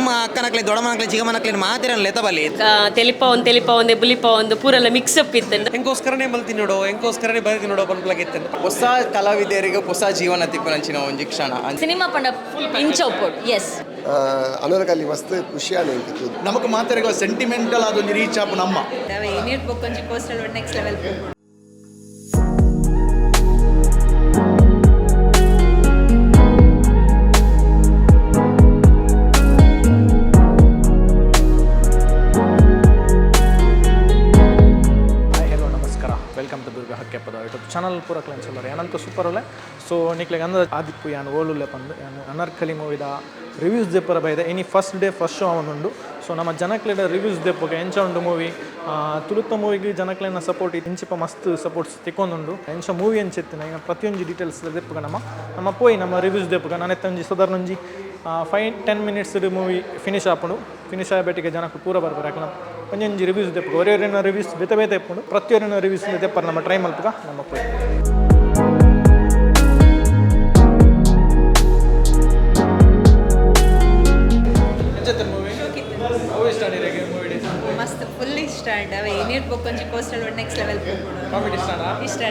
ನಮ್ಮ ಅಕ್ಕನಕ್ಲೆ ದೊಡ್ಡಮನಕ್ಲೆ ಚಿಕ್ಕಮನಕ್ಲೆ ಮಾತಿರ ಲೆತಬಲ್ಲಿ ತೆಲಿಪವಂದೆ ಬುಲಿಪವಂದು ಪೂರೆಲ್ಲ ಮಿಕ್ಸಪ್ ಇತ್ತು ಎಂಕೋಸ್ಕರನೇ ಮಲ್ತಿ ನೋಡೋ ಎಂಕೋಸ್ಕರನೇ ಬರೆದು ನೋಡೋ ಪನ್ಪಲಾಗಿತ್ತು ಹೊಸ ಕಲಾವಿದರಿಗೆ ಹೊಸ ಜೀವನ ತಿಕ್ಕುನಂಚಿನ ಒಂಜಿ ಕ್ಷಣ ಸಿನಿಮಾ ಪಂಡ ಇಂಚ್ ಒಪ್ಪೋಡು ಎಸ್ ಅನರಕಲ್ಲಿ ಮಸ್ತ್ ಖುಷಿಯಾನೆ ಇತ್ತು ನಮಗೆ ಮಾತಾಡುವ ಸೆಂಟಿಮೆಂಟಲ್ ಅದೊಂದು ರೀಚ್ ಆಪು ನಮ್ಮ ನೀಟ್ ಬುಕ್ ಒಂಜಿ coastal next level welcome to Durgakakyapadavu YouTube channel ಪೂರ ಕ್ಲೈನ್ಸ್ ಎಲ್ಲರು ಏನಂತ ಸೂಪರ್ ಅಲ್ಲ ಸೊ ನಿಕ್ಲೆಗೆ ಅಂದ ಆದಿಪ್ಪು ಯಾನು ಓಲುಲ್ಲೆ ಪಂದು ಯಾನು ಅನರ್ಕಲಿ ಮೂವಿದ ರಿವ್ಯೂಸ್ ದೆಪ್ಪರ ಬೈದೆ ಇನಿ ಫಸ್ಟ್ ಡೇ ಫಸ್ಟ್ ಶೋ ಅವನುಂಡು ಸೊ ನಮ್ಮ ಜನಕ್ಲೆಡ ರಿವ್ಯೂಸ್ ದೆಪ್ಪಗೆ ಎಂಚ ಉಂಡು ಮೂವಿ ತುಳುತ್ತ ಮೂವಿಗೆ ಜನಕ್ಲೆನ ಸಪೋರ್ಟ್ ಇಂಚಿಪ ಮಸ್ತ್ ಸಪೋರ್ಟ್ಸ್ ತಿಕ್ಕೊಂದುಂಡು ಎಂಚ ಮೂವಿ ಎಂಚೆತ್ತಿನ ಈಗ ಪ್ರತಿಯೊಂದು ಡೀಟೇಲ್ಸ್ ದೆಪ್ಪಗ ನಮ್ಮ ಪೋಯಿ ನಮ್ಮ ರಿವ್ಯೂಸ್ ದೆಪ್ಪಗ ನಾನು ಎತ್ತೊಂಜಿ ಸಾಧಾರಣ 5-10 minutes ಮೂವಿ ಫಿನಿಶ್ ಆಪುಂಡು ಫಿನಿಶ್ ಆಗಬೇಟಿಗೆ ಜನಕ್ಕೆ ಪೂರ ಬರ್ತಾರೆ ಯಾಕಂದ್ರೆ ಒಂಜೊಂಜಿ ರಿವ್ಯೂಸ್ ದೆಪ್ಪು ಒರೆಯವರಿನ ರಿವ್ಯೂಸ್ ಬೇತೆ ಇಪ್ಪುಂಡು ಪ್ರತಿಯೊರಿನ ರಿವ್ಯೂಸ್ ದೆಪ್ಪರು ನಮ್ಮ ಟ್ರೈ ಮಲ್ಪಗ ನಮ್ಮ ಪೋಯಿ ಮಸ್ತ್ ಫುಲ್ ಇಷ್ಟ ನೀಟ್ ಬುಕ್ ಒಂಜಿ ಕೋಸ್ಟಲ್ ನೆಕ್ಸ್ಟ್ ಲೆವೆಲ್ ಕಾಮಿಡಿ ಇಷ್ಟ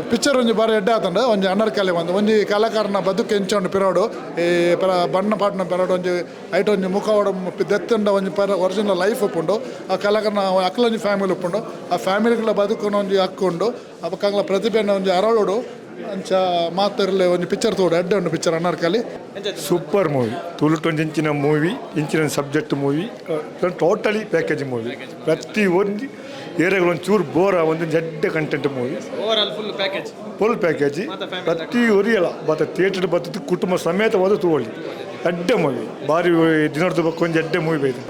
ಪಿಕ್ಚರ್ ಒಂಜಿ ಬಾರಿ ಎಡ್ಡೆ ಆತಂಡ ಒಂಜಿ ಅನರ್ಕಲಿ ಒಂಜಿ ಕಲಾಕಾರನ ಬದುಕು ಎಂಚೊಂಡು ಪಿರೋಡು ಈ ಬಣ್ಣ ಪಾಟ್ನ ಪಿರೋಡು ಒಂಜಿ ಐಟ್ ಒಂಜಿ ಮುಖ ಒಡ ದೆತ್ತಂಡ ಒಂಜಿ ಒರಿಜಿನಲ್ ಲೈಫ್ ಉಪ್ಪುಂಡು ಆ ಕಲಾಕಾರನ ಅಕ್ಲೊಂಜಿ ಫ್ಯಾಮಿಲಿ ಉಪ್ಪುಂಡು ಆ ಫ್ಯಾಮಿಲಿಗಳ ಬದುಕುನ ಒಂಜಿ ಹಕ್ಕು ಅವಕ್ಕಂಗ್ಲ ಪ್ರತಿಭೆನ ಒಂಜಿ ಅರಳುಡು ಅಂಚ ಮಾತಿರಲಿ ಒಂಜಿ ಪಿಕ್ಚರ್ ತೋಡು ಎಡ್ಡೆ ಉಂಡು picture Anarkali super movie ತುಳುಟೊಂಜಿಂಚಿನ movie ಇಂಚಿನ subject movie totally package movie ಪ್ರತಿ ಒಂದು ಏರಿಯಾಗಳು ಒಂಚೂರು ಬೋರ ಒಂದು ಜಡ್ಡೆ ಕಂಟೆಂಟ್ ಮೂವಿ ಫುಲ್ ಪ್ಯಾಕೇಜ್ ಪ್ರತಿ ಒರಿಯಲ್ಲ ಬತ್ತ ಥಿಯೇಟರ್ ಬರ್ತದೆ ಕುಟುಂಬ ಸಮೇತ ಹೋದ ತಗೊಳ್ಳಿ ಎಡ್ಡೆ ಮೂವಿ ಭಾರಿ ದಿನದ ಬಗ್ಗೆ ಒಂದು ಎಡ್ಡೆ ಮೂವಿ ಬೈತು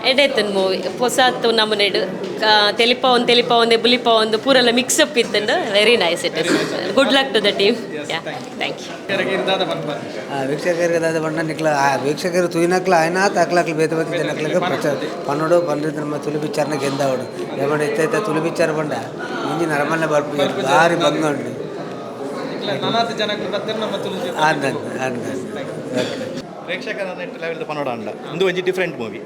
ಎಡೆತ್ತನ್ ಮೂವಿ ಹೊಸತ್ತು ನಮ್ಮನೆಡು ತೆಲಿಪವಂದೆ ಬುಲಿಪವಂದು ಪೂರೆಲ್ಲ ಮಿಕ್ಸಪ್ ಇತ್ತು very nice it is good luck to the team thank you ವೀಕ್ಷಕರಿಗೆ ದಾದ ಬಣ್ಣ ನಿಕ್ಲ ವೀಕ್ಷಕರು ತುಯಿನಕ್ಲ ಆಯ್ನ ತಾಕ್ಲಾಕ್ಲು ಬೇತೆ ಬೇತೆ ನಕ್ಲಿಗೆ ಪ್ರಚಾರ ಪನ್ನೋಡು ಬಂದಿದ್ದು ನಮ್ಮ ತುಳು ಪಿಕ್ಚರ್ನ ಗೆಂದವಡು ಏಮಂಡ ಇತ್ತ ತುಳು ಪಿಕ್ಚರ್ ಬಂಡ ಇಂಜಿ ನರಮಲ್ಲ ಬರ್ಪು ಭಾರಿ ಬಂಗಂಡು ಪ್ರೇಕ್ಷಕರ ನೆಟ್ ಲೆವೆಲ್ ಪನ್ನೋಡ ಅಂಡ ಒಂದು ಒಂಜಿ different movie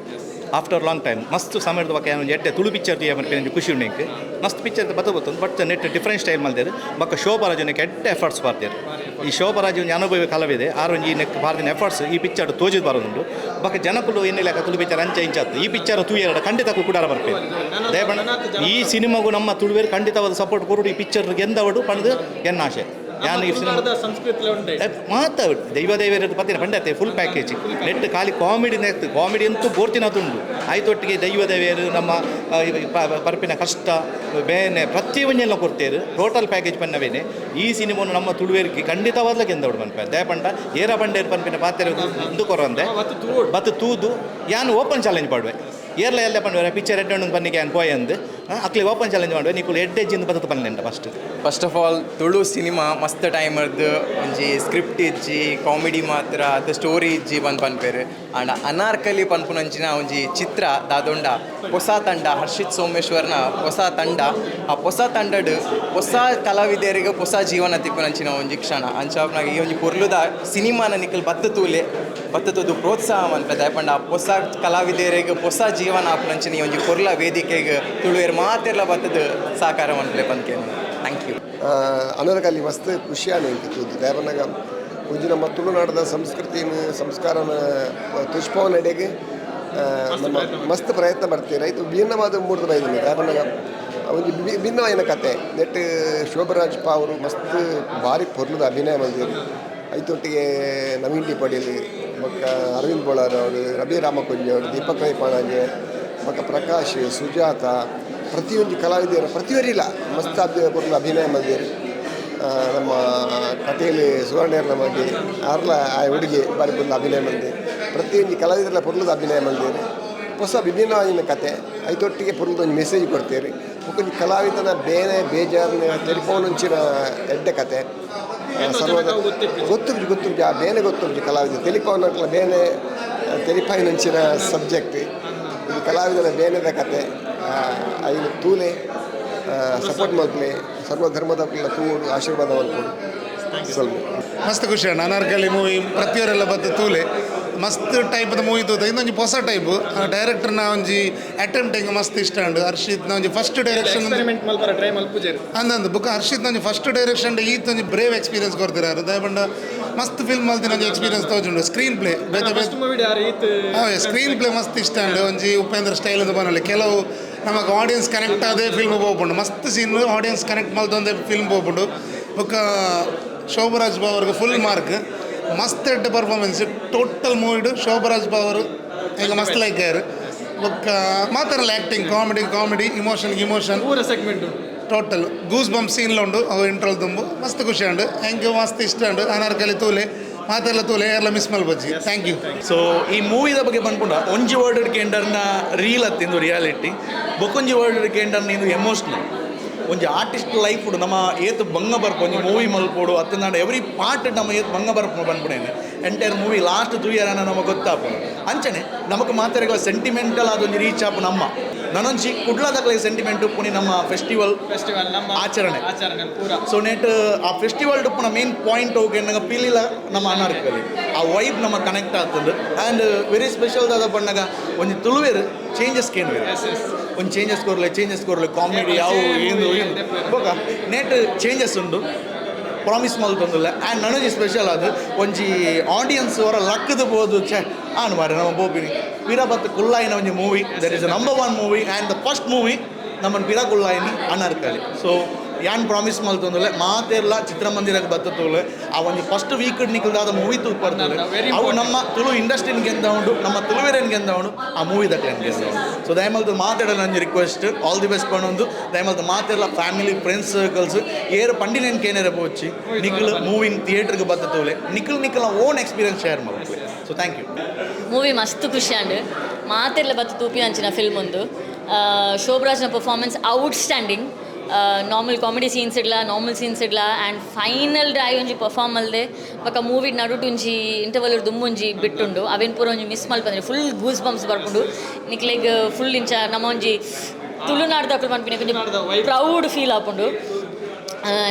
after long time ಮಸ್ತ್ ಸಮಯದ ಬಗ್ಗೆ ಒಂದು ಎಡ್ಡೆ ತುಳು ಪಿಕ್ಚರ್ ಒಂದು ಖುಷಿ ಉಂಡೆಂಗೆ ಮಸ್ತ್ ಪಿಕ್ಚರ್ ಬತ್ತೊಂದು ಬಟ್ ನೆಟ್ ಡಿಫ್ರೆಂಟ್ ಸ್ಟೈಲ್ ಮಲ್ದೇರು ಬಕ್ಕ ಶೋಭರಾಜನಕ್ಕೆ ಎಡ್ಡೆ ಎಫರ್ಟ್ಸ್ ಬರ್ತಾರೆ ಈ ಶೋಭರಾಜ್ ಒಂದು ಅನುಭವ ಕಲವಿದೆ ಆರೊಂಜಿ ಭಾರತಿನ ಎಫರ್ಟ್ಸ್ ಈ ಪಿಕ್ಚರ್ ತೋಜಿದ್ ಬರೋದುಂಟು ಬಕ್ಕ ಜನಕ್ಕೂ ಏನಿಲ್ಲ ತುಳು ಪಿಕ್ಚರ್ ಅಂಚೆ ಇಂಚಾತ್ತು ಈ ಪಿಕ್ಚರ್ ತೂಯೆರಡು ಖಂಡಿತಕ್ಕೂ ಕೂಡ ಬರ್ಬೇಕು ದಯಬಣ್ಣ ಈ ಸಿನಿಮಾಗೂ ನಮ್ಮ ತುಳುವೇರು ಖಂಡಿತವಾದ ಸಪೋರ್ಟ್ ಕೊಡು ಈ ಪಿಕ್ಚರ್ಗೆ ಎಂದವಡು ಪಡೆದು ಎನ್ನಾಶೆ ಮಾತಾಡು ದೈವದೇವರ ಪತ್ತಿನ ಪಂಡತೆ ಫುಲ್ ಪ್ಯಾಕೇಜ್ ನೆಟ್ ಖಾಲಿ ಕಾಮಿಡಿ ಅಂತೂ ಬೋರ್ತಿನದುಂಡು ಆಯ್ತೊಟ್ಟಿಗೆ ದೈವದೇವಿಯರು ನಮ್ಮ ಪರಪಿನ ಕಷ್ಟ ಬೇನೆ ಪ್ರತಿಯೊಂದೆಲ್ಲ ಕೊಡ್ತೇರು ಟೋಟಲ್ ಪ್ಯಾಕೇಜ್ ಪನ್ನವೇನೆ ಈ ಸಿನಿಮಾನು ನಮ್ಮ ತುಳುವೇರಿಗೆ ಖಂಡಿತವಾದ್ಲ ಗೆಂದವಡು ಪನ್ಪ ದಯಪಂಡ ಏರ ಬಂಡೇರು ಪನ್ಪಿನ ಪಾತ್ರೆ ಇಂದು ಕೊರಂದೆ ಬತ್ತು ತೂದು ಯಾನು ಓಪನ್ ಚಾಲೆಂಜ್ ಮಾಡುವೆ ಏರ್ಲ ಎಲ್ಲ ಪಂಡುವ ಪಿಕ್ಚರ್ ಎಡ್ಡೆ ಬನ್ನಿಗೆ ಏನು ಪೋಯಂದು ಅಕ್ಲಿ ಓಪನ್ ಚಾಲೆಂಜ್ ಮಾಡುವೆ ನೀವು ಎಡ್ಡೆಜ್ಜಿಂದ ಬರ್ತದೆ ಪನ್ನೆಂಡ first of all Tulu cinema ಮಸ್ತ್ ಟೈಮರ್ದು ಒಂಜಿ ಸ್ಕ್ರಿಪ್ಟ್ ಇಜ್ಜಿ ಕಾಮಿಡಿ ಮಾತ್ರ ಅದು ಸ್ಟೋರಿ ಇಜ್ಜಿ ಪನ್ಪೇರು ಆಂಡ ಅನಾರ್ಕಲಿ ಪನ್ಪುನಂಚಿನ ಒಂಜಿ ಚಿತ್ರ ದಾದೊಂಡ ಹೊಸ ತಂಡ ಹರ್ಷಿತ್ ಸೋಮೇಶ್ವರ್ನ ಹೊಸ ತಂಡ ಆ ಹೊಸ ತಂಡಡು ಹೊಸ ಕಲಾವಿದರಿಗೆ ಹೊಸ ಜೀವನ ತಿಕ್ಕುನಂಚಿನ ಒಂಜಿ ಕ್ಷಣ ಅಂಚಾಪ್ನಾಗ ಈ ಒಂಜಿ ಪೊರ್ಲುದ ಸಿನಿಮಾನ ನಿಕ್ಕಲ್ ಬತ್ತದು ಪ್ರೋತ್ಸಾಹ ಮನ್ಪ ದಯಪಂಡ ಹೊಸ ಕಲಾವಿದರಿಗೆ ಹೊಸ ಜೀವನ ಆಪುನಂಚಿನ ಈ ಒಂಜಿ ಪೊರ್ಲ ವೇದಿಕೆಗೆ ತುಳುವೇರು ಮಾತೆಲ್ಲ ಬತ್ತದು ಸಾಕಾರ ಮನ್ಪಲೆ ಪಂದ್ಕೇನು ಥ್ಯಾಂಕ್ ಯು ಅನರಕಲ್ಲಿ ಮಸ್ತ್ ಖುಷಿಯಾನೆ ಇತ್ತು ದಯಪನ್ನಾಗ ಒಂಜಿ ನಮ್ಮ ತುಳುನಾಡದ ಸಂಸ್ಕೃತಿ ಸಂಸ್ಕಾರನ ತುಷ್ಪವ ನಡೆಗೆ ನಮ್ಮ ಮಸ್ತ್ ಪ್ರಯತ್ನ ಬರ್ತೀರಿ ಇದು ಭಿನ್ನವಾದ ಮೂಡ್ದು ಬೈದಿನಿ ದಯಪನ್ನಾಗ ಒಂಜಿ ಭಿನ್ನವಾದ ಕತೆ ನೆಟ್ ಶೋಭರಾಜ್ ಅವರು ಮಸ್ತ್ ಭಾರಿ ಪೊರ್ಲುದ ಅಭಿನಯ ಮಾಡಿದ್ರು ಐತೊಟ್ಟಿಗೆ ನವೀನ್ ಡಿ ಪಡೀಲ್ ಮಕ್ಕ ಅರವಿಂದ್ ಬೋಳಾರ್ ಅವರು ರಬಿ ರಾಮಕುಂಜ್ ಅವರು ದೀಪಕ್ ರೈಪಾಣಾಜೆ ಮಕ್ಕ ಪ್ರಕಾಶ್ ಸುಜಾತ ಪ್ರತಿಯೊಂದು ಕಲಾವಿದರು ಪ್ರತಿಯೊರಿಲ್ಲ ಮಸ್ತ್ ಪೊರ್ಲು ಅಭಿನಯ ಮಾಡಿದ್ರು ನಮ್ಮ ಕಥೆಯಲ್ಲಿ ಸುವರ್ಣೇರ್ನ ಬಗ್ಗೆ ಆರ್ಲ ಆ ಹುಡುಗಿ ಬಾರಿ ಪೊರ್ಲು ಅಭಿನಯ ಮಾಡಿದೆ ಪ್ರತಿಯೊಂದು ಕಲಾವಿದರೆಲ್ಲ ಪೊರ್ಲದ ಅಭಿನಯ ಮಾಡಿದ್ದೇನೆ ಹೊಸ ವಿಭಿನ್ನವಾಗಿನ ಕತೆ ಐತೊಟ್ಟಿಗೆ ಪೊರ್ಲದ ಒಂದು ಮೆಸೇಜ್ ಕೊಡ್ತೇವೆ ಒಂದು ಕಲಾವಿದನ ಬೇನೆ ಬೇಜಾರನ್ನ ಟೆಲಿಫೋನ್ ಹಂಚಿನ ಎಡ್ಡೆ ಕತೆ ಗೊತ್ತು ಆ ಬೇನೆ ಗೊತ್ತು ಕಲಾವಿದ ಟೆಲಿಫೋನ್ ಅಂತಲ್ಲ ಬೇನೆ ಟೆಲಿಫೈನ್ ಹಂಚಿನ ಸಬ್ಜೆಕ್ಟ್ ಇದು ಕಲಾವಿದನ ಬೇನೆದ ಕತೆ ಐದು ತೂಲೆ ಸಪೋರ್ಟ್ ಮಾಡ್ಕೊಳ್ಳಿ ಸರ್ವ ಧರ್ಮದ ತೂಡು ಆಶೀರ್ವಾದ ಮಾಡ್ಕೊಂಡು ಸ್ವಲ್ಪ ಮಸ್ತ್ ಖುಷಿ ಅಣ್ಣ ಅನಾರ್ಕಲಿ ಮೂವಿ ಪ್ರತಿಯೊರೆಲ್ಲ ಬದ್ದು ತೂಲೆ ಮಸ್ತ್ ಟೈಪ್ದ ಮೂವಿ ತೂತ ಇನ್ನೊಂದು ಹೊಸ ಟೈಪ್ ಡೈರೆಕ್ಟರ್ನ ಒಂಜಿ ಅಟೆಂಪ್ಟಿಂಗ್ ಮಸ್ತ್ ಇಷ್ಟ ಉಂಡು ಹರ್ಷಿತ್ನ ಒಂಜಿ ಫಸ್ಟ್ ಡೈರೆಕ್ಷನ್ ಅಂದಂದು ಬುಕ್ ಹರ್ಷಿತ್ನ ಒಂಜಿ ಫಸ್ಟ್ ಡೈರೆಕ್ಷನ್ ಈತ ಒಂಜಿ ಬ್ರೇವ್ ಎಕ್ಸ್ಪೀರಿಯನ್ಸ್ ಕೊಡ್ತಿರಾರು ದಯಪಂಡ ಮಸ್ತ್ ಫಿಲ್ಮ್ ಮಲ್ತಿನ ಒಂಜಿ ಎಕ್ಸ್ಪೀರಿಯನ್ಸ್ ತೋಜುಂಡು ಸ್ಕ್ರೀನ್ ಪ್ಲೇ ಸ್ಕ್ರೀನ್ ಪ್ಲೇ ಮಸ್ತ್ ಇಷ್ಟ ಉಂಡು ಒಂಜಿ ಉಪೇಂದ್ರ ಸ್ಟೈಲ್ ಅಂತ ಬನ್ನಲ್ಲ ಕೆಲವು ನಮಗೆ ಆಡಿಯನ್ಸ್ ಕನೆಕ್ಟ್ ಆದೇ ಫಿಲ್ಮ್ ಹೋಗ್ಬಿಟ್ಟು ಮಸ್ತ್ ಸೀನ್ ಆಡಿಯನ್ಸ್ ಕನೆಕ್ಟ್ ಮಲ್ತೊಂದೇ ಫಿಲ್ಮ್ ಹೋಗ್ಬಿಟ್ಟು ಬುಕ್ಕ ಶೋಭರಾಜ್ ಬಾವ್ ಅವ್ರಿಗೆ ಫುಲ್ ಮಾರ್ಕ್ ಮಸ್ತ್ ಎಡ್ಡೆ ಪರ್ಫಾರ್ಮೆನ್ಸ್ ಟೋಟಲ್ ಮೂವಿಡು ಶೋಭರಾಜ್ ಬಾವ್ ಅವರು ಈಗ ಮಸ್ತ್ ಲೈಕ್ ಆಯ್ರು ಬುಕ್ಕ ಮಾತಾಡಲ್ಲ ಆ್ಯಕ್ಟಿಂಗ್ ಕಾಮಿಡಿ ಇಮೋಷನ್ ಪೂರ ಸೆಗ್ಮೆಂಟ್ ಟೋಟಲ್ ಗೂಸ್ ಬಂಪ್ ಸೀನ್ಲ ಉಂಡು ಅವು ಇಂಟ್ರಲ್ ತುಂಬು ಮಸ್ತ್ ಖುಷಿ ಉಂಡು ಥ್ಯಾಂಕ್ ಯು ಮಸ್ತ್ ಇಷ್ಟ ಉಂಡು ಅನಾರ್ಕಲಿ ತೂಲೆ ಮಾತೆಲ್ಲ ತೂಲೆ ಎಲ್ಲ ಮಿಸ್ ಮಲ್ಬಜ್ಜಿ ಥ್ಯಾಂಕ್ ಯು. ಸೊ ಈ ಮೂವಿದ ಬಗ್ಗೆ ಬಂದ್ಕೊಂಡ ಒಂಜಿ ವರ್ಡ್ ಕೇಂಡರ್ನ ರೀಲ್ ಹತ್ತಿಂದು ರಿಯಾಲಿಟಿ ಬೊಕೊಂಜಿ ವರ್ಡ್ ಕೇಂಡರ್ನ ಇದು ಎಮೋಷ್ನಲ್ ಒಂಜಿ ಆರ್ಟಿಸ್ಟ್ ಲೈಫ್ ನಮ್ಮ ಏತ್ ಬಂಗ ಬರ್ಪು ಒಂಜಿ ಮೂವಿ ಮಲ್ಪೋಡು ಅತ್ತಂದಾಂಡ ಎವ್ರಿ ಪಾರ್ಟ್ ನಮ್ಮ ಏತ್ ಬಂಗ ಬರ್ಪು ಬಂದ್ಬಿಡೇನೆ ಎಂಟೈರ್ ಮೂವಿ ಲಾಸ್ಟ್ 3 year ನಮಗೆ ಗೊತ್ತಾಪು ಅಂಚನೆ ನಮಗೆ ಮಾತಾಡಗಳ ಸೆಂಟಿಮೆಂಟಲ್ ಅದೊಂದು ರೀಚ್ ಆಪು ನಮ್ಮ ನನೊಂಜಿ ಕುಡ್ಲದಾಗಲೇ ಸೆಂಟಿಮೆಂಟ್ ಉಪ್ಪುನಿ ನಮ್ಮ ಫೆಸ್ಟಿವಲ್ ನಮ್ಮ ಆಚರಣೆ ಪೂರ ಸೊ ನೆಟ್ ಆ ಫೆಸ್ಟಿವಲ್ ಉಪ್ಪುನ ಮೇನ್ ಪಾಯಿಂಟ್ ಹೋಗಿ ನನಗೆ ಪೀಲಿಲ್ಲ ನಮ್ಮ ಅನಾರ್ಕಲಿ ಆ ವೈಬ್ ನಮ್ಮ ಕನೆಕ್ಟ್ ಆಗ್ತದೆ ಆ್ಯಂಡ್ ವೆರಿ ಸ್ಪೆಷಲ್ ದಾದ ಬಣ್ಣಗ ಒಂದು ತುಳುವೇರು ಚೇಂಜಸ್ ಕೇನು ಒಂದು ಚೇಂಜಸ್ ಕೊರಲೆ ಕಾಮಿಡಿ ಯಾವ ಏನು ಬೋಗ ನೆಟ್ ಚೇಂಜಸ್ ಉಂಡು ಪ್ರಾಮಿಸ್ ಮಲ್ತೊಂದಿಲ್ಲ ಆ್ಯಂಡ್ ನನಗೆ ಸ್ಪೆಷಲ್ ಅದು ಒಂಜಿ ಆಡಿಯನ್ಸ್ ಅವರ ಲಕ್ಕದ ಬೋದು ಆನ್ ಮಾರೆ ನಮ್ಮ ಬೋಪಿನಿ ವೀರಭದ್ರ ಕುಲ್ಲಾಯಿನ ಒಂಜಿ movie that is number 1 movie and the first movie ನಮ್ಮನ್ನು ಪಿರ ಕುಲ್ಲಾಯಿನಿ ಅನಾರ್ಕಲಿ ಸೊ ಯಾನ್ ಪ್ರಾಮಿಸ್ ಮಲ್ತೊಂದಿಲ್ಲ ಮಾತೆಲ್ಲ ಚಿತ್ರಮಂದಿರಕ್ಕೆ ಬತ್ತತೋಲೆ ಆ ಒಂದು ಫಸ್ಟ್ ವೀಕ್ ನಿಕಲ್ದಾದ ಮೂವಿ ತೂಪಡ್ತಾರೆ ಅವು ನಮ್ಮ ತುಳು ಇಂಡಸ್ಟ್ರಿನ ಗೆಂದ ಉಂಡು ನಮ್ಮ ತುಳುವೆರನ್ ಗೆಂದ ಉಂಡು ಆ ಮೂವಿ ದಕ್ಕೆ ಗೆಂದ ಉಂಡು ಸೊ ದಯಮಲ್ದು ಮಾತಾಡೋ ನಂಜಿ ರಿಕ್ವೆಸ್ಟ್ ಆಲ್ ದಿ ಬೆಸ್ಟ್ ಪಣ್ಣೊಂದು ದಯಮಲ್ದು ಮಾತೆಲ್ಲ ಫ್ಯಾಮಿಲಿ ಫ್ರೆಂಡ್ಸ್ ಸರ್ಕಲ್ಸ್ ಏರು ಪಂಡಿನೇನು ಕೇನೇರ ಪೋಚಿ ನಿಖಲ್ ಮೂವಿನ ಥಿಯೇಟ್ರಿಗೆ ಬತ್ತತೋಲೆ ನಿಖಲ್ ಓನ್ ಎಕ್ಸ್ಪೀರಿಯನ್ಸ್ ಶೇರ್ ಮಾಡ್ತಾರೆ ಸೊ ಥ್ಯಾಂಕ್ ಯು. ಮೂವಿ ಮಸ್ತ್ ಖುಷಿ ಅಂಡ್ ಮಾತೆಲ್ಲ ಬತ್ತು ತೂಪಿ ಅಂಚಿನ ಫಿಲ್ಮ್ ಒಂದು ಶೋಭರಾಜ್ನ performance outstanding normal comedy scenes ಇಡ್ಲ ನಾರ್ಮಲ್ ಸೀನ್ಸ್ ಇಡ್ಲ ಆ್ಯಂಡ್ ಫೈನಲ್ ಡ್ರೈವ್ ಒಂಜಿ ಪರ್ಫಾರ್ಮ್ ಅಲ್ದೆ ಬೊಕ ಮೂವಿ ನಡುಟುಂಜಿ ಇಂಟರ್ವಲ್ ದುಮ್ಮೊಂಜಿ ಬಿಟ್ಟುಂಡು ಅವೇನು ಪೂರ ಒಂಜಿ ಮಿಸ್ ಮಲ್ಪಂದ್ರೆ ಫುಲ್ ಗೂಸ್ ಬಂಪ್ಸ್ ಬರ್ಕೊಂಡು ನಿಕ್ಲೆಗ್ ಫುಲ್ ಇಂಚ ನಮ್ಮ ಒಂಜಿ ತುಳುನಾಡ್ದಾಕಲು ಪನ್ಪಿನ ಕೊಂಚ ಪ್ರೌಡ್ ಫೀಲ್ ಆಪುಂಡು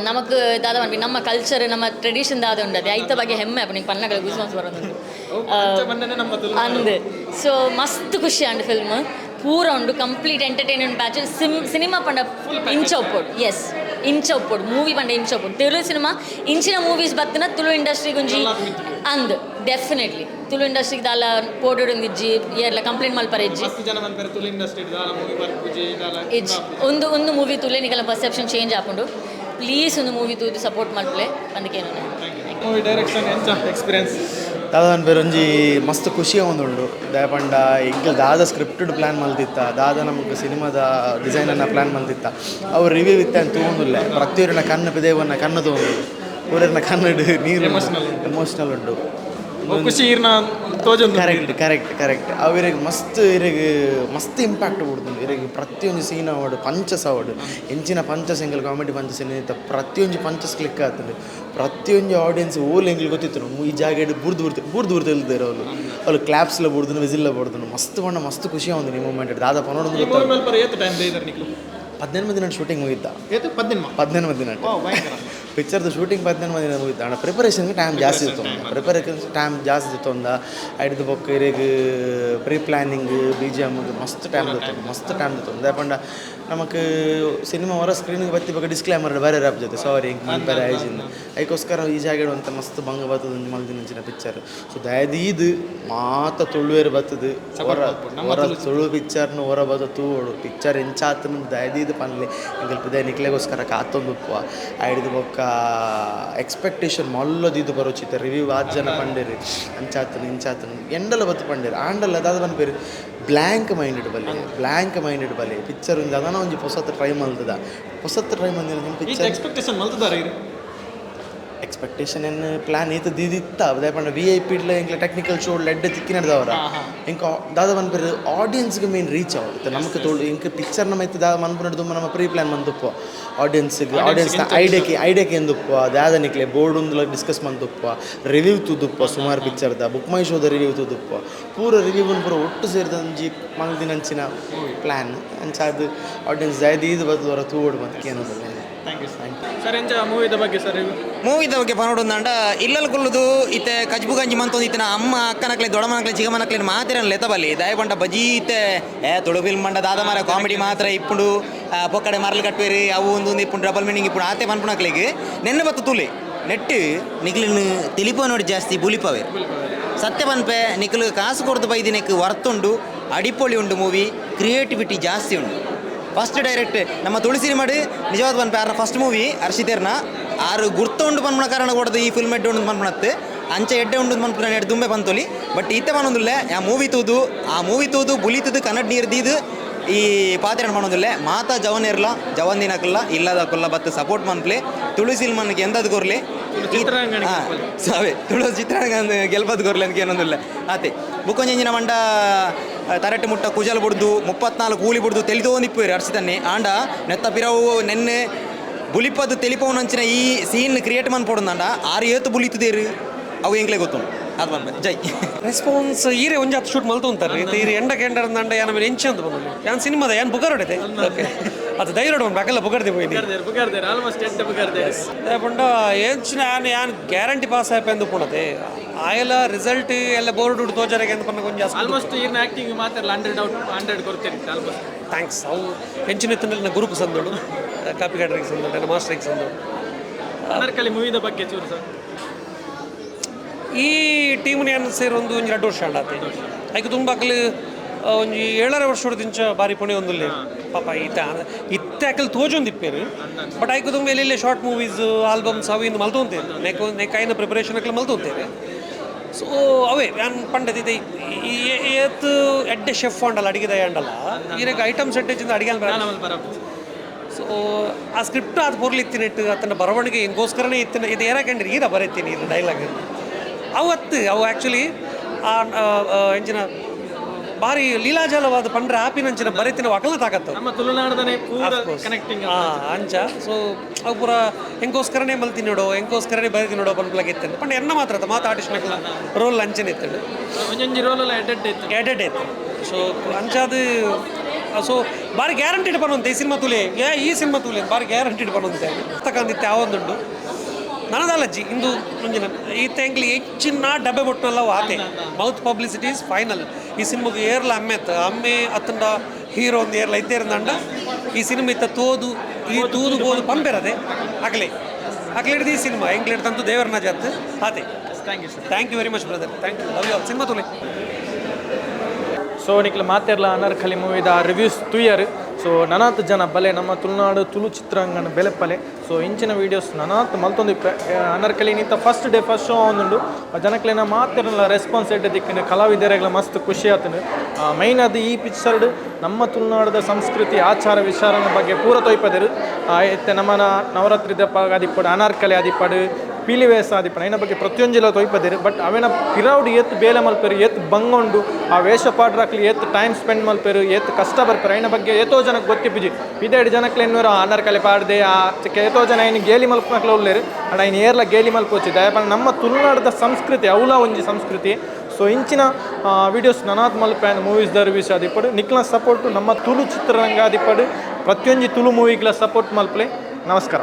ನಮಕ್ ದಾದ ಪನ್ಪಿ ನಮ್ಮ ಕಲ್ಚರ್ ನಮ್ಮ ಟ್ರೆಡಿಷನ್ ದಾದ ಉಂಡದೆ ಐತ ಬಗ್ಗೆ ಹೆಮ್ಮೆ ಆಪು ನಿಂಗೆ ಪನ್ನಗಳ ಗೂಸ್ ಬಂಪ್ಸ್ ಬರೋದುಂಡು ಅಂದ್ ಸೊ ಮಸ್ತ್ ಖುಷಿ ಅಂಡ್ ಫಿಲ್ಮ್ ಪೂರ ಉಂಡು ಕಂಪ್ಲೀಟ್ ಎಂಟರ್ಟೈನ್ಮೆಂಟ್ ಬ್ಯಾಚ್ ಸಿನಿಮಾ ಪಂಡ ಇಂಚ ಒಪ್ಪೋಡು ಎಸ್ ಇಂಚ ಒಪ್ಪೋಡು ಮೂವಿ ಪಂಡ ಇಂಚ ಒಪ್ಪೋಡು ತುಳು ಸಿನಿಮಾ ಇಂಚಿನ ಮೂವೀಸ್ ಬತ್ತಿನ ತುಳು ಇಂಡಸ್ಟ್ರಿ ಗುಂಜಿ ಅಂದ್ ಡೆಫಿನೆಟ್ಲಿ ತುಳು ಇಂಡಸ್ಟ್ರಿಗೆ ದಾಲ ಪೋಡೋಡು ಇಜ್ಜಿ ಏರ್ಲ ಕಂಪ್ಲೇಂಟ್ ಮಲ್ಪರ ಇಜ್ಜಿ ಇಜ್ಜಿ ಒಂದು ಮೂವಿ ತುಲೆ ನಿಗಲ ಪರ್ಸೆಪ್ಷನ್ ಚೇಂಜ್ ಆಪುಂಡು ಪ್ಲೀಸ್ ಒಂದು ಮೂವಿ ತೂದು ಸಪೋರ್ಟ್ ಮಲ್ಪಲೆ ಅಂದಕ್ಕೇನು ಮೂವಿ ಡೈರೆಕ್ಷನ್ ಎಂಚ ಎಕ್ಸ್ಪೀರಿಯನ್ಸ್ ದಾದನ್ ಬೇರೆ ಒಂಜಿ ಮಸ್ತ್ ಖುಷಿ ಒಂದುಂಡು ದಯಪಂಡ ಈಗ ದಾದ ಸ್ಕ್ರಿಪ್ಟೆಡ್ ಪ್ಲ್ಯಾನ್ ಮಲ್ತಿತ್ತ ದಾದ ನಮಗೆ ಸಿನಿಮಾದ ಡಿಸೈನನ್ನು ಪ್ಲ್ಯಾನ್ ಮಲ್ತಿತ್ತ ಅವ್ರು ರಿವ್ಯೂ ಇತ್ತ ಅಂತ ತೊಗೊಂಡಿಲ್ಲ ಪ್ರತಿಯೊರಿನ ಕಣ್ಣು ಪಿದೇವನ್ನ ಕಣ್ಣು ತೊಗೊಂಡು ಊರಿನ ಕನ್ನಡ ನೀರು ಎಮೋಷ್ನಲ್ ಉಂಡು ಖುಷಿ ಕರೆಕ್ಟ್ ಅವರಿಗೆ ಮಸ್ತ್ ಇಂಪ್ಯಾಕ್ಟ್ ಕೊಡ್తుంది ಇರಿಗೆ ಪ್ರತಿಯೊಂದು ಸೀನ್ ಅವಡು ಪಂಚಸ್ ಅವಡು ಎಂಚಿನ ಪಂಚಸ್ ಎಂಗಲ್ ಕಾಮಿಡಿ ಪಂಚಸ್ ಏನಿತ್ತ ಪ್ರತಿಯೊಂದು ಪಂಚಸ್ ಕ್ಲಿಕ್ ಆಗ್ತದೆ ಪ್ರತಿಯೊಂದು ಆಡಿಯನ್ಸ್ ಓಲ್ ಎಂಗ್ಲಿ ಗೊತ್ತಿತ್ತು ಈ ಜಾಗ ಬುರ್ದು ಇಲ್ದಿರೋ ಅವ್ರು ಕ್ಲಾಪ್ಸ್ಲ ಬುಡ್ದು ವಿಸಿಲ್ಲ ಬಡ್ದು ಮಸ್ತ್ ಖುಷಿ ಒಂದು ನಿಮ್ಮ ಮೂಮೆಂಟ್ ದಾದ ಪನೋಡು 18 ದಿನ ಶೂಟಿಂಗ್ ಮುಗಿದ್ದ 18 ದಿನ ಪಿಕ್ಚರ್ದು ಶೂಟಿಂಗ್ 18 ದಿನ ಮುಗಿದ್ದ ಅಣ್ಣ ಪ್ರಿಪರೇಷನ್ಗೆ ಟೈಮ್ ಜಾಸ್ತಿ ಇತ್ತು ಐದು ಬೊಕ್ಕ ಇರಿಗೆ ಪ್ರೀ ಪ್ಲಾನಿಂಗ್ BGM ಮಸ್ತ್ ಟೈಮ್ ಇತ್ತು ದಯಪಂಡ ನಮಗೆ ಸಿನಿಮಾ ಹೊರ ಸ್ಕ್ರೀನಿಗೆ ಬತ್ತಿ ಬಗ್ಗೆ ಡಿಸ್ಕ್ಲೈಮರ್ ಬೇರೆ ರ್ಯಾಪ್ ಜೊತೆ ಸಾರಿ ಹಿಂಗೆ ಮಲ್ಪೇರೆ ಆಯ್ಜಿಂದ ಅದಕ್ಕೋಸ್ಕರ ಈ ಜಾಗ ಅಂತ ಮಸ್ತ್ ಭಂಗ ಬರ್ತದೆ ಮಲ್ದಿನ ಪಿಕ್ಚರ್ ಸೊ ದಯದೀದು ಮಾತ ತುಳುವೇರು ಬರ್ತದೆ ಹೊರ ತುಳು ಪಿಕ್ಚರ್ನು ಹೊರ ಬದ ತೂಡು ಪಿಕ್ಚರ್ ಎಂಚಾತನ ದಯದೀದು ಪನ್ಲೆ ಎಂಗಲ್ಪಿದೆ ನಿಕ್ಲೆಗೋಸ್ಕರ ಕಾತೊಂದು ಐದು ಬೊಕ್ಕ ಎಕ್ಸ್ಪೆಕ್ಟೇಷನ್ ಮಲ್ಲದಿದ್ದು ಬರೋಚಿತ್ತ ರಿವ್ಯೂ 8 ಜನ ಪಂಡಿರಿ ಇಂಚಾತನು ಎಂಡಲ ಬತ್ತು ಪಂಡಿರಿ ಆಂಡಲ್ಲ ಅದಾದ ಬಂದ್ಬೇರಿ ಬ್ಲ್ಯಾಂಕ್ ಮೈಂಡೆಡ್ ಬಲೆ ಪಿಕ್ಚರ್ ಒಂದು ಅದನ್ನ ಒಂದು ಹೊಸತ್ತು ಟ್ರೈ ಮಲ್ತದ ಮಂದಿರ ಪಿಕ್ಚರ್ ಎಕ್ಸ್ಪೆಕ್ಟೇಷನ್ ಮಲ್ತದಾರ ಎಕ್ಸ್ಪೆಕ್ಟೇಷನ್ ಏನು ಪ್ಲಾನ್ ಏತು ದಿತ್ತ ಅದೇ ಪಂಡ VIP ಇಂಕ ಟೆಕ್ನಿಕಲ್ ಶೋ ಎಡ್ಡೆ ತಿಕ್ಕಿ ನಡೆದವರ ಇಂಕ ದಾದ ಮನ್ಪೇರು ಆಡಿಯನ್ಸ್ಗೆ ಮೇನ್ ರೀಚ್ ಆಗುತ್ತೆ ನಮಗೆ ತೋಳು ಇಂಕ ಪಿಕ್ಚರ್ ನಮ್ಮ ಇತ್ತು ದಾದ ಮನ್ಪು ನಡೆದು ನಮ್ಮ ಪ್ರೀ ಪ್ಲಾನ್ ಮಂದುಪ್ಪು ಆಡಿಯನ್ಸ್ ಐಡಿಯಾಕ್ಕೆ ಎಂದುಪ್ಪು ದಾದ ನಿಕ್ಲೆ ಬೋರ್ಡ್ ಒಂದು ಡಿಸ್ಕಸ್ ಮಂದುಪ್ಪು ರಿವ್ಯೂ ತುದುಪ್ಪು ಸುಮಾರು ಪಿಕ್ಚರ್ದ ಬುಕ್ ಮೈ ಶೋದ ರಿವ್ಯೂ ತುದುಪ್ಪು ಪೂರ ರಿವ್ಯೂ ಪೂರ ಒಟ್ಟು ಸೇರಿದ ಒಂಜಿ ಮಂಗ್ದಿನ ಅಂಚಿನ ಪ್ಲಾನ್ ಅಂಚ ಅದು ಆಡಿಯನ್ಸ್ ಜಾಯ್ದು ಇದು ಬದಲವರ ತೂಡು ಮತ್ತೆ ಏನೋದಿಲ್ಲ. Thank you sir. ಎಂಚ ಮೂವಿದ ಬಗ್ಗೆ ಸರ್ ಮೂವಿದ ಬಗ್ಗೆ ಪನೋಡೊಂದಂಡ ಇಲ್ಲಲ್ ಕೊಲ್ಲುದು ಇತ್ತೆ ಕಜ್ಬು ಗಂಜಿ ಮಂತೊಂದು ಇತ್ತಿನ ಅಮ್ಮ ಅಕ್ಕನಕ್ಲೆ ದೊಡಮನಕ್ಲೆ ಚಿಗಮನಕ್ಲೆ ಮಾತಿರನ್ ಲೆತಬಲ್ಲಿ ದಯ ಪಂಡ ಬಜಿ ಇತ್ತೆ ತುಳು ಫಿಲ್ಮ್ ಮಂಡ ದಾದ ಮರ ಕಾಮಿಡಿ ಮಾತ್ರ ಇಪ್ಪುಂಡು ಪೊಕ್ಕಡೆ ಮರಲು ಕಟ್ವೇರಿ ಅವು ಒಂದು ಇಪ್ಪುಂಡು ಡಬಲ್ ಮೀನಿಂಗ್ ಇಪ್ಪುಂಡು ಆತೆ ಪನ್ಪುಣಕ್ಲೆಗೆ ನೆನ್ನೆ ಬತ್ತು ತುಳಿ ನೆಟ್ಟು ನಿಕ್ಲಿನ ತಿಳಿಪ ನೋಡಿ ಜಾಸ್ತಿ ಬುಲಿಪವೆ ಸತ್ಯ ಪನ್ಪೆ ನಿಕ್ಲು ಕಾಸು ಕೊಡ್ದು ಬೈದಿನಕ್ಕೆ ವರ್ತುಂಡು ಅಡಿಪೊಳಿ ಉಂಡು ಮೂವಿ ಕ್ರಿಯೇಟಿವಿಟಿ ಜಾಸ್ತಿ ಉಂಡು. ಫಸ್ಟ್ ಡೈರೆಕ್ಟ್ ನಮ್ಮ ತುಳಸಿರಿ ಮಾಡಿ ನಿಜವಾದ ಪನ್ಪೆ ಆರ ಫಸ್ಟ್ ಮೂವಿ ಅರ್ಷಿತೇರ್ನ ಆರು ಗುರ್ತುಂಡು ಪನ್ಪುಣ ಕಾರಣ ಕೊಡದು ಈ ಫಿಲ್ಮ್ ಎಡ್ಡೆ ಉಂಡು ಪನ್ಪುಣತ್ತೆ ಅಂಚೆ ಎಡ್ಡೆ ಉಂಡು ಪನ್ಪುಣ ಎಡ್ಡೆ ದುಂಬೆ ಪಂತೊಲಿ ಬಟ್ ಇತ್ತೆ ಪನ್ನೊಂದಿಲ್ಲ ಆ ಮೂವಿ ತೂದು ಬುಲಿತದು ಕನ್ನಡ ನೀರ್ದಿದ್ದು ಈ ಪಾತ್ರ ಮಾಡೋದಿಲ್ಲ ಮಾತಾ ಜವನ್ ಇರಲ್ಲ ಜವನ್ ದಿನಕ್ಕಲ್ಲ ಇಲ್ಲದ ಕೊಲ್ಲ ಬತ್ತು ಸಪೋರ್ಟ್ ಮನ್ಪ್ಲೆ ತುಳಸಿಲ್ ಮನ್ಗೆ ಎಂದದು ಕೊರ್ಲಿ ತುಳು ಚಿತ್ರಾಂಗ ಗೆಲ್ಪದು ಕೊರ್ಲಿ ಅಂತ ಏನೊಂದಿಲ್ಲ ಆತೆ ಬುಕ್ಕೊಂಜಿನ ಮಂಡ ತರಟೆ ಮುಟ್ಟ ಕುಜಲ್ ಬಿಡ್ದು 34 ಕೂಲಿ ಬಿಡ್ದು ತಿಳಿದೋಂದಿಪ್ಪೇರಿ ಅರ್ಸಿತನ್ನೇ ಆಂಡ ನೆತ್ತ ಪಿರವು ನೆನ್ನೆ ಬುಲಿಪದು ತೆಲಿಪವನಂಚಿನ ಈ ಸೀನ್ ಕ್ರಿಯೇಟ್ ಮನ್ಪೊಡಂದ 6 ಏತು ಬುಲಿತದೇರಿ ಅವು ಎಂಕ್ಲೆ ಗೊತ್ತುಂಡು ಅದು ಬಂದ್ಬೆ ಜೈ ರೆಸ್ಪಾನ್ಸ್ ಈರೆ ಒಂಜಿ ಹತ್ತು ಶೂಟ್ ಮಲ್ತೊಂತಾರೆ ಈರೆ ಎಂಡ ಅಂಡ ಯಾನ ಮೇಲೆ ಎಂಚ ಅಂತ ಬಂದು ಯಾನ್ ಸಿನಿಮಾದ ಯಾನ್ ಬುಗಾರ್ ಹೊಡೆದೆ ಓಕೆ ಅದು ಧೈರ್ಯ ಹೊಡ್ಕೊಂಡು ಬಾಕೆಲ್ಲ ಬುಗಾರ್ದೆ ಹೋಯ್ನಿ ಆಲ್ಮೋಸ್ಟ್ ಎಂಟು ಬುಗಾರ್ದೆ ಪಂಡ ಎಂಚಿನ ಯಾನ್ ಗ್ಯಾರಂಟಿ ಪಾಸ್ ಆಯ್ತು ಎಂದು ಪುಣತೆ ಆಯಲ ರಿಸಲ್ಟ್ ಎಲ್ಲ ಬೋರ್ಡ್ ಉಡ್ ತೋಜರಿಗೆ ಅಂತ ಪಂಡ ಕೊಂಚ ಆಲ್ಮೋಸ್ಟ್ ಈರ್ನ ಆಕ್ಟಿಂಗ್ ಮಾತ್ರ 100 ಕೊಡ್ತೇನೆ ಆಲ್ಮೋಸ್ಟ್ ಥ್ಯಾಂಕ್ಸ್ ಅವು ಹೆಂಚಿನ ಎತ್ತನಲ್ಲಿ ಗುರುಕು ಸಂದೋಡು ಕಾಪಿ ಕಾಡ್ರಿಗೆ ಸಂದೋಡು ನನ್ನ ಮಾಸ್ಟ್ರಿಗೆ ಸಂದೋಡು ಅನರ್ಕಲಿ ಮೂವಿದ ಬಗ್ಗೆ ಚೂರು ಸರ್ ಈ ಟೀಮ್ನ ಏನು ಸೇರಿ ಒಂದು 2 ವರ್ಷ ಆಡತ್ತೆ ಅದಕ್ಕೆ ತುಂಬ ಒಂಜಿ 7 ವರ್ಷದಿಂಚ ಬಾರಿ ಪುಣೆ ಒಂದಿಲ್ಲ ಪಾಪ ಇತ್ತೆ ಅಕಲ್ ತೋಜೊಂದಿಪ್ಪೇರು ಬಟ್ ಆಯ್ಕೆ ತುಂಬ ಎಲ್ಲೆಲ್ಲೇ ಶಾರ್ಟ್ ಮೂವೀಸ್ ಆಲ್ಬಮ್ಸ್ ಅವಿಂದು ಮಲ್ತೊಂತೇವೆ ನೆಕ್ಕಾಯಿನ ಪ್ರಿಪರೇಷನ್ ಅಕ್ಲ ಮಲ್ತೊಂತೇವೆ ಸೊ ಅವೇ ನಾನು ಪಂಡದಿದೆ ಏತ್ ಎಡ್ಡೆ ಶೆಫ್ ಅಂಡಲ್ಲ ಅಡಿಗೆ ಅಂಡಲ್ಲ ಈಗ ಐಟಮ್ ಸೆಟ್ಟೇಜಿಂದ ಅಡಿಗೆ ಸೊ ಆ ಸ್ಕ್ರಿಪ್ಟ್ ಅದು ಪೊರ್ಲಿತ್ತಿನಿಟ್ಟು ಅದನ್ನು ಬರವಣಿಗೆ ಹಿಂಗೋಸ್ಕರನೇ ಇತ್ತಿನ ಇದು ಏನಾಕಂಡ್ರಿ ಈಗ ಬರೀತೀನಿ ಇದು ಡೈಲಾಗ್ ಅವು ಆ್ಯಕ್ಚುಲಿ ಎಂಚಿನ ಭಾರಿ ಲೀಲಾಜಾಲವಾದ ಪಂಡ್ರೆ ಆಪಿನಂಚಿನ ಬರೀತಿನ ಒಕ್ಕಲ ತಾಕತ್ತು ನಮ್ಮ ತುಳುನಾಡದನೇ ಕನೆಕ್ಟಿಂಗ್ ಅಂಚ ಸೊ ಅವು ಪೂರ ಹೆಂಗೋಸ್ಕರನೇ ಮಲ್ತಿ ನೋಡೋ ಹೆಂಗೋಸ್ಕರನೇ ಬರೀತಿ ನೋಡೋ ಪನ್ಪಲಾಗಿತ್ತು ಪಂಡ ಎನ್ನ ಮಾತ್ರ ಮಾತು ಆರ್ಟಿಸ್ಟ್ನ ರೋಲ್ ಅಂಚನೆ ಇತ್ತು ಒಂಜೊಂಜಿ ರೋಲೆಲ್ಲ ಎಡೆಡ್ ಇತ್ತು ಸೊ ಅಂಚಾದು ಸೊ ಭಾರಿ ಗ್ಯಾರಂಟಿಡ್ ಪನ್ನುವಂತೆ ಈ ಸಿನಿಮಾ ತುಲೆ ಈ ಸಿನಿಮಾ ತುಲೆ ಭಾರಿ ಗ್ಯಾರಂಟಿಡ್ ಪನ್ನುವಂತೆ ತಕ್ಕಂದಿತ್ತೆ ಯಾವೊಂದುಂಡು ನನದಲ್ಲಜ್ಜಿ ಇಂದು ಮುಂಜಿನ ಈ ತೆಂಗ್ಲಿ ಹೆಚ್ಚಿನ ಡಬ್ಬೆ ಬೊಟ್ಟನಲ್ಲ ಆತೆ ಮೌತ್ ಪಬ್ಲಿಸಿಟಿ ಇಸ್ ಫೈನಲ್ ಈ ಸಿನಿಮಾಗೆ ಏರ್ಲ ಅಮ್ಮೆ ಅತ್ತಂಡ ಹೀರೋ ಒಂದು ಏರ್ಲ ಇದ್ದೇರಂದಂಡ ಈ ಸಿನಿಮಾ ಇತ್ತ ತೂದು ಬೋದು ಪಂಪೆರದೆ ಆಗಲೇ ಹಿಡಿದು ಈ ಸಿನಿಮಾ ಹೆಂಗ್ಲಿ ಹಿಡ್ದಂತೂ ದೇವರನ್ನ ಜಾತ್ ಆತೆ thank you very much brother thank you love you all cinema ತುಲೆ ಸೊ ನಿಕ್ಲ ಮಾತೆರ್ಲ ಅನರ್ಕಲಿ ಮೂವಿದ ರಿವ್ಯೂಸ್ ತುಯ್ಯರು ಸೊ ನನಾತ್ ಜನ ಬಲೆ ನಮ್ಮ ತುಳುನಾಡು ತುಳು ಚಿತ್ರಾಂಗನ ಬೆಲೆಪ್ಪಲೆ ಸೊ ಇಂಚಿನ ವೀಡಿಯೋಸ್ ನನಾತ್ ಮಲ್ತೊಂದಿಪ್ಪೆ ಅನರ್ಕಲಿ ನಿಂತ ಫಸ್ಟ್ ಡೇ ಫಸ್ಟ್ ಶೋ ಒಂದುಂಡು ಜನಕ್ಲೆನ ಮಾತೆರಲ್ಲ ರೆಸ್ಪಾನ್ಸ್ ಎಡ್ಡೆ ದಿಕ್ಕಿನ ಕಲಾವಿದರೆಗಳ ಮಸ್ತ್ ಖುಷಿ ಆತನು ಮೈನ್ ಅದು ಈ ಪಿಕ್ಚರ್ಡ್ ನಮ್ಮ ತುಳುನಾಡದ ಸಂಸ್ಕೃತಿ ಆಚಾರ ವಿಚಾರನ ಬಗ್ಗೆ ಪೂರ ತೊಯ್ಪದರು ಎತ್ತೆ ನಮ್ಮ ನವರಾತ್ರಿ ದಪ್ಪ ಆದಿಪ್ಪಡು ಅನಾರ್ಕಲಿ ಆದಿಪ್ಪಡು ಪೀಲಿವೇಸ ಆದಿಪ್ಪಡು ಐನ ಬಗ್ಗೆ ಪ್ರತಿಯೊಂಜಿಲ್ಲ ತೊಯ್ಪದಿರು ಬಟ್ ಅವೇನ ಪಿರೌಡ್ ಎತ್ತು ಬೇಲೆ ಮಲ್ಪೇರು ಎತ್ತು ಬಂಗೊಂಡು ಆ ವೇಷಪಾಡ್ರಾಕ್ಲಿ ಎತ್ತು ಟೈಮ್ ಸ್ಪೆಂಡ್ ಮಲ್ಪೇರು ಎತ್ತು ಕಷ್ಟ ಬರ್ಪೇರು ಐನ ಬಗ್ಗೆ ಏತೋ ಜನಕ್ಕೆ ಗೊತ್ತಿಪ್ಪಿಜಿ ಇದೇಡು ಜನಕ್ಕೆ ಎನ್ನುವರು ಅನರ್ಕಲಿ ಪಾಡ್ದೆ ಆ ಏತೋ ಜನ ಇನ್ನು ಗೇಲಿ ಮಲ್ಪನಕ್ಲೆ ಉಳ್ಳೇರು ಅಡ ಇನ್ನು ಏರ್ಲ ಗೇಲಿ ಮಲ್ಪೋಚಿ ದಯಪ ನಮ್ಮ ತುಳುನಾಡದ ಸಂಸ್ಕೃತಿ ಅವಲ ಒಂಜಿ ಸಂಸ್ಕೃತಿ ಸೊ ಇಂಚಿನ ವೀಡಿಯೋಸ್ ನನಾತ್ ಮಲ್ಪೆ ಮೂವೀಸ್ ದ ರಿವ್ಯೂಸ್ ಆದಿಪ್ಪಡು ನಿಕ್ಲ ಸಪೋರ್ಟು ನಮ್ಮ ತುಳು ಚಿತ್ರರಂಗ ಆದಿಪ್ಪಡು ಪ್ರತಿಯೊಂದು ತುಳು ಮೂವಿಗಳ ಸಪೋರ್ಟ್ ಮಲ್ಪಲೆ ನಮಸ್ಕಾರ.